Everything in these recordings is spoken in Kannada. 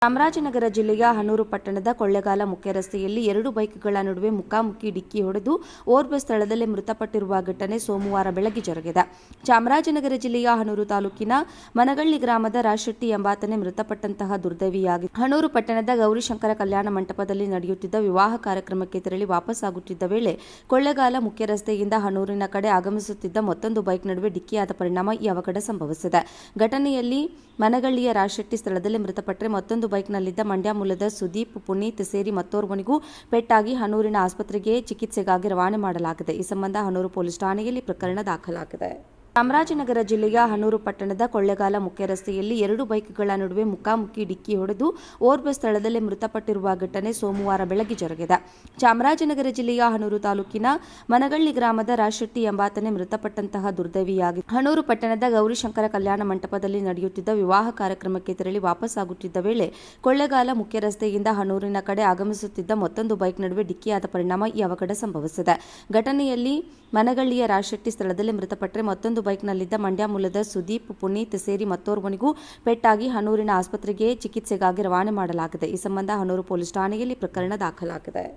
ಚಾಮರಾಜನಗರ ಜಿಲ್ಲೆಯ ಹನೂರು ಪಟ್ಟಣದ ಕೊಳ್ಳೇಗಾಲ ಮುಖ್ಯ ರಸ್ತೆಯಲ್ಲಿ ಎರಡು ಬೈಕ್ಗಳ ನಡುವೆ ಮುಖಾಮುಖಿ ಡಿಕ್ಕಿ ಹೊಡೆದು ಓರ್ವ ಸ್ಥಳದಲ್ಲೇ ಮೃತಪಟ್ಟಿರುವ ಘಟನೆ ಸೋಮವಾರ ಬೆಳಗ್ಗೆ ಜರುಗಿದೆ. ಚಾಮರಾಜನಗರ ಜಿಲ್ಲೆಯ ಹನೂರು ತಾಲೂಕಿನ ಮನಗಳ್ಳಿ ಗ್ರಾಮದ ರಾಜಶೆಟ್ಟಿ ಎಂಬಾತನೇ ಮೃತಪಟ್ಟಂತಹ ದುರ್ದೈವಿಯಾಗಿದೆ. ಹನೂರು ಪಟ್ಟಣದ ಗೌರಿಶಂಕರ ಕಲ್ಯಾಣ ಮಂಟಪದಲ್ಲಿ ನಡೆಯುತ್ತಿದ್ದ ವಿವಾಹ ಕಾರ್ಯಕ್ರಮಕ್ಕೆ ತೆರಳಿ ವಾಪಸ್ಸಾಗುತ್ತಿದ್ದ ವೇಳೆ ಕೊಳ್ಳೇಗಾಲ ಮುಖ್ಯ ರಸ್ತೆಯಿಂದ ಹನೂರಿನ ಕಡೆ ಆಗಮಿಸುತ್ತಿದ್ದ ಮತ್ತೊಂದು ಬೈಕ್ ನಡುವೆ ಡಿಕ್ಕಿಯಾದ ಪರಿಣಾಮ ಈ ಅವಘಡ ಸಂಭವಿಸಿದೆ. ಘಟನೆಯಲ್ಲಿ ಮನಗಳ್ಳಿಯ ರಾಜಶೆಟ್ಟಿ ಸ್ಥಳದಲ್ಲೇ ಮೃತಪಟ್ಟರೆ ಮತ್ತೊಂದು ಬೈಕ್ನಲ್ಲಿದ್ದ ಮಂಡ್ಯ ಮೂಲದ ಸುದೀಪ್, ಪುನೀತ್ ಸೇರಿ ಮತ್ತೋರ್ವನಿಗೂ ಪೆಟ್ಟಾಗಿ ಹನೂರಿನ ಆಸ್ಪತ್ರೆಗೆ ಚಿಕಿತ್ಸೆಗಾಗಿ ರವಾನೆ ಮಾಡಲಾಗಿದೆ. ಈ ಸಂಬಂಧ ಹನೂರು ಪೊಲೀಸ್ ಠಾಣೆಯಲ್ಲಿ ಪ್ರಕರಣ ದಾಖಲಾಗಿದೆ. ಚಾಮರಾಜನಗರ ಜಿಲ್ಲೆಯ ಹನೂರು ಪಟ್ಟಣದ ಕೊಳ್ಳೇಗಾಲ ಮುಖ್ಯ ರಸ್ತೆಯಲ್ಲಿ ಎರಡು ಬೈಕ್ಗಳ ನಡುವೆ ಮುಖಾಮುಖಿ ಡಿಕ್ಕಿ ಹೊಡೆದು ಓರ್ವ ಸ್ಥಳದಲ್ಲೇ ಮೃತಪಟ್ಟಿರುವ ಘಟನೆ ಸೋಮವಾರ ಬೆಳಗ್ಗೆ ಜರುಗಿದೆ. ಚಾಮರಾಜನಗರ ಜಿಲ್ಲೆಯ ಹನೂರು ತಾಲೂಕಿನ ಮನಗಳ್ಳಿ ಗ್ರಾಮದ ರಾಜಶೆಟ್ಟಿ ಎಂಬಾತನೇ ಮೃತಪಟ್ಟಂತಹ ದುರ್ದೈವಿಯಾಗಿದೆ. ಹನೂರು ಪಟ್ಟಣದ ಗೌರಿಶಂಕರ ಕಲ್ಯಾಣ ಮಂಟಪದಲ್ಲಿ ನಡೆಯುತ್ತಿದ್ದ ವಿವಾಹ ಕಾರ್ಯಕ್ರಮಕ್ಕೆ ತೆರಳಿ ವಾಪಸ್ಸಾಗುತ್ತಿದ್ದ ವೇಳೆ ಕೊಳ್ಳೇಗಾಲ ಮುಖ್ಯ ರಸ್ತೆಯಿಂದ ಹನೂರಿನ ಕಡೆ ಆಗಮಿಸುತ್ತಿದ್ದ ಮತ್ತೊಂದು ಬೈಕ್ ನಡುವೆ ಡಿಕ್ಕಿಯಾದ ಪರಿಣಾಮ ಈ ಅವಘಡ ಸಂಭವಿಸಿದೆ. ಘಟನೆಯಲ್ಲಿ ಮನಗಳ್ಳಿಯ ರಾಜಶೆಟ್ಟಿ ಸ್ಥಳದಲ್ಲೇ ಮೃತಪಟ್ಟರೆ ಮತ್ತೊಂದು ಬೈಕ್ನಲ್ಲಿದ್ದ ಮಂಡ್ಯ ಮೂಲದ ಸುದೀಪ್, ಪುನೀತ್ ಸೇರಿ ಮತ್ತೋರ್ವನಿಗೂ ಪೆಟ್ಟಾಗಿ ಹನೂರಿನ ಆಸ್ಪತ್ರೆಗೆ ಚಿಕಿತ್ಸೆಗಾಗಿ ರವಾನೆ ಮಾಡಲಾಗಿದೆ. ಈ ಸಂಬಂಧ ಹನೂರು ಪೊಲೀಸ್ ಠಾಣೆಯಲ್ಲಿ ಪ್ರಕರಣ ದಾಖಲಾಗಿದೆ.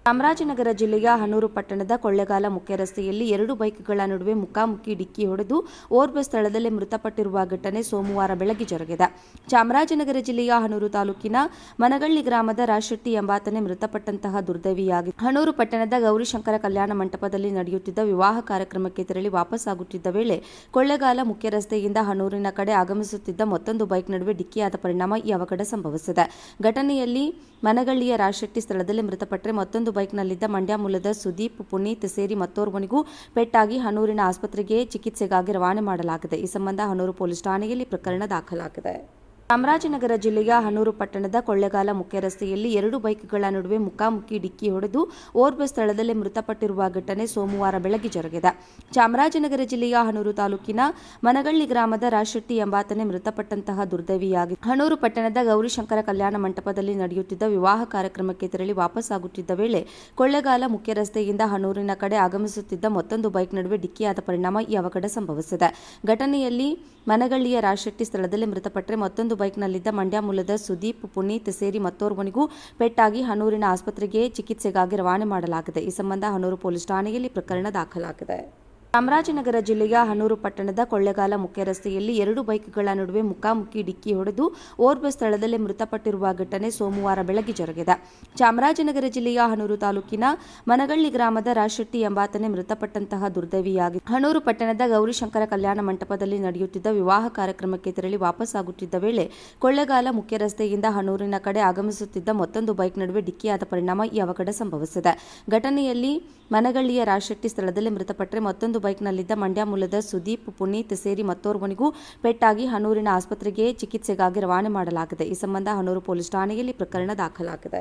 ಚಾಮರಾಜನಗರ ಜಿಲ್ಲೆಯ ಹನೂರು ಪಟ್ಟಣದ ಕೊಳ್ಳೇಗಾಲ ಮುಖ್ಯ ರಸ್ತೆಯಲ್ಲಿ ಎರಡು ಬೈಕ್ಗಳ ನಡುವೆ ಮುಖಾಮುಖಿ ಡಿಕ್ಕಿ ಹೊಡೆದು ಓರ್ವ ಸ್ಥಳದಲ್ಲೇ ಮೃತಪಟ್ಟಿರುವ ಘಟನೆ ಸೋಮವಾರ ಬೆಳಗ್ಗೆ ಜರುಗಿದೆ. ಚಾಮರಾಜನಗರ ಜಿಲ್ಲೆಯ ಹನೂರು ತಾಲೂಕಿನ ಮನಗಳ್ಳಿ ಗ್ರಾಮದ ರಾಜಶೆಟ್ಟಿ ಎಂಬಾತನೇ ಮೃತಪಟ್ಟಂತಹ ದುರ್ದೈವಿಯಾಗಿದೆ. ಹನೂರು ಪಟ್ಟಣದ ಗೌರಿಶಂಕರ ಕಲ್ಯಾಣ ಮಂಟಪದಲ್ಲಿ ನಡೆಯುತ್ತಿದ್ದ ವಿವಾಹ ಕಾರ್ಯಕ್ರಮಕ್ಕೆ ತೆರಳಿ ವಾಪಸ್ಸಾಗುತ್ತಿದ್ದ ವೇಳೆ ಕೊಳ್ಳೇಗಾಲ ಮುಖ್ಯ ರಸ್ತೆಯಿಂದ ಹನೂರಿನ ಕಡೆ ಆಗಮಿಸುತ್ತಿದ್ದ ಮತ್ತೊಂದು ಬೈಕ್ ನಡುವೆ ಡಿಕ್ಕಿಯಾದ ಪರಿಣಾಮ ಈ ಅವಘಡ ಸಂಭವಿಸಿದೆ. ಘಟನೆಯಲ್ಲಿ ಮನಗಳ್ಳಿಯ ರಾಜಶೆಟ್ಟಿ ಸ್ಥಳದಲ್ಲೇ ಮೃತಪಟ್ಟರೆ ಮತ್ತೊಂದು ಬೈಕ್ನಲ್ಲಿದ್ದ ಮಂಡ್ಯ ಮೂಲದ ಸುದೀಪ್, ಪುನೀತ್ ಸೇರಿ ಮತ್ತೋರ್ವನಿಗೂ ಪೆಟ್ಟಾಗಿ ಹನೂರಿನ ಆಸ್ಪತ್ರೆಗೆ ಚಿಕಿತ್ಸೆಗಾಗಿ ರವಾನೆ ಮಾಡಲಾಗಿದೆ. ಈ ಸಂಬಂಧ ಹನೂರು ಪೊಲೀಸ್ ಠಾಣೆಯಲ್ಲಿ ಪ್ರಕರಣ ದಾಖಲಾಗಿದೆ. ಚಾಮರಾಜನಗರ ಜಿಲ್ಲೆಯ ಹನೂರು ಪಟ್ಟಣದ ಕೊಳ್ಳೇಗಾಲ ಮುಖ್ಯ ರಸ್ತೆಯಲ್ಲಿ ಎರಡು ಬೈಕ್ಗಳ ನಡುವೆ ಮುಖಾಮುಖಿ ಡಿಕ್ಕಿ ಹೊಡೆದು ಓರ್ವ ಸ್ಥಳದಲ್ಲೇ ಮೃತಪಟ್ಟಿರುವ ಘಟನೆ ಸೋಮವಾರ ಬೆಳಗ್ಗೆ ಜರುಗಿದೆ. ಚಾಮರಾಜನಗರ ಜಿಲ್ಲೆಯ ಹನೂರು ತಾಲೂಕಿನ ಮನಗಳ್ಳಿ ಗ್ರಾಮದ ರಾಜಶೆಟ್ಟಿ ಎಂಬಾತನೇ ಮೃತಪಟ್ಟಂತಹ ದುರ್ದೈವಿಯಾಗಿದೆ. ಹನೂರು ಪಟ್ಟಣದ ಗೌರಿಶಂಕರ ಕಲ್ಯಾಣ ಮಂಟಪದಲ್ಲಿ ನಡೆಯುತ್ತಿದ್ದ ವಿವಾಹ ಕಾರ್ಯಕ್ರಮಕ್ಕೆ ತೆರಳಿ ವಾಪಸ್ಸಾಗುತ್ತಿದ್ದ ವೇಳೆ ಕೊಳ್ಳೇಗಾಲ ಮುಖ್ಯ ರಸ್ತೆಯಿಂದ ಹನೂರಿನ ಕಡೆ ಆಗಮಿಸುತ್ತಿದ್ದ ಮತ್ತೊಂದು ಬೈಕ್ ನಡುವೆ ಡಿಕ್ಕಿಯಾದ ಪರಿಣಾಮ ಈ ಅವಘಡ ಸಂಭವಿಸಿದೆ. ಘಟನೆಯಲ್ಲಿ ಮನಗಳ್ಳಿಯ ರಾಜಶೆಟ್ಟಿ ಸ್ಥಳದಲ್ಲೇ ಮೃತಪಟ್ಟರೆ ಮತ್ತೊಂದು ಬೈಕ್ನಲ್ಲಿದ್ದ ಮಂಡ್ಯ ಮೂಲದ ಸುದೀಪ್, ಪುನೀತ್ ಸೇರಿ ಮತ್ತೋರ್ವನಿಗೂ ಪೆಟ್ಟಾಗಿ ಹನೂರಿನ ಆಸ್ಪತ್ರೆಗೆ ಚಿಕಿತ್ಸೆಗಾಗಿ ರವಾನೆ ಮಾಡಲಾಗಿದೆ. ಈ ಸಂಬಂಧ ಹನೂರು ಪೊಲೀಸ್ ಠಾಣೆಯಲ್ಲಿ ಪ್ರಕರಣ ದಾಖಲಾಗಿದೆ. ಚಾಮರಾಜನಗರ ಜಿಲ್ಲೆಯ ಹನೂರು ಪಟ್ಟಣದ ಕೊಳ್ಳೇಗಾಲ ಮುಖ್ಯ ರಸ್ತೆಯಲ್ಲಿ ಎರಡು ಬೈಕ್ಗಳ ನಡುವೆ ಮುಖಾಮುಖಿ ಡಿಕ್ಕಿ ಹೊಡೆದು ಓರ್ವ ಸ್ಥಳದಲ್ಲೇ ಮೃತಪಟ್ಟಿರುವ ಘಟನೆ ಸೋಮವಾರ ಬೆಳಗ್ಗೆ ಜರುಗಿದೆ. ಚಾಮರಾಜನಗರ ಜಿಲ್ಲೆಯ ಹನೂರು ತಾಲೂಕಿನ ಮನಗಳ್ಳಿ ಗ್ರಾಮದ ರಾಜಶೆಟ್ಟಿ ಎಂಬಾತನೇ ಮೃತಪಟ್ಟಂತಹ ದುರ್ದೈವಿಯಾಗಿದೆ. ಹನೂರು ಪಟ್ಟಣದ ಗೌರಿಶಂಕರ ಕಲ್ಯಾಣ ಮಂಟಪದಲ್ಲಿ ನಡೆಯುತ್ತಿದ್ದ ವಿವಾಹ ಕಾರ್ಯಕ್ರಮಕ್ಕೆ ತೆರಳಿ ವಾಪಸ್ಸಾಗುತ್ತಿದ್ದ ವೇಳೆ ಕೊಳ್ಳೇಗಾಲ ಮುಖ್ಯ ರಸ್ತೆಯಿಂದ ಹನೂರಿನ ಕಡೆ ಆಗಮಿಸುತ್ತಿದ್ದ ಮತ್ತೊಂದು ಬೈಕ್ ನಡುವೆ ಡಿಕ್ಕಿಯಾದ ಪರಿಣಾಮ ಈ ಅವಘಡ ಸಂಭವಿಸಿದೆ. ಘಟನೆಯಲ್ಲಿ ಮನಗಳ್ಳಿಯ ರಾಜಶೆಟ್ಟಿ ಸ್ಥಳದಲ್ಲೇ ಮೃತಪಟ್ಟರೆ ಮತ್ತೊಂದು ಬೈಕ್ನಲ್ಲಿದ್ದ ಮಂಡ್ಯ ಮೂಲದ ಸುದೀಪ್, ಪುನೀತ್ ಸೇರಿ ಮತ್ತೋರ್ವನಿಗೂ ಪೆಟ್ಟಾಗಿ ಹನೂರಿನ ಆಸ್ಪತ್ರೆಗೆ ಚಿಕಿತ್ಸೆಗಾಗಿ ರವಾನೆ ಮಾಡಲಾಗಿದೆ. ಈ ಸಂಬಂಧ ಹನೂರು ಪೊಲೀಸ್ ಠಾಣೆಯಲ್ಲಿ ಪ್ರಕರಣ ದಾಖಲಾಗಿದೆ.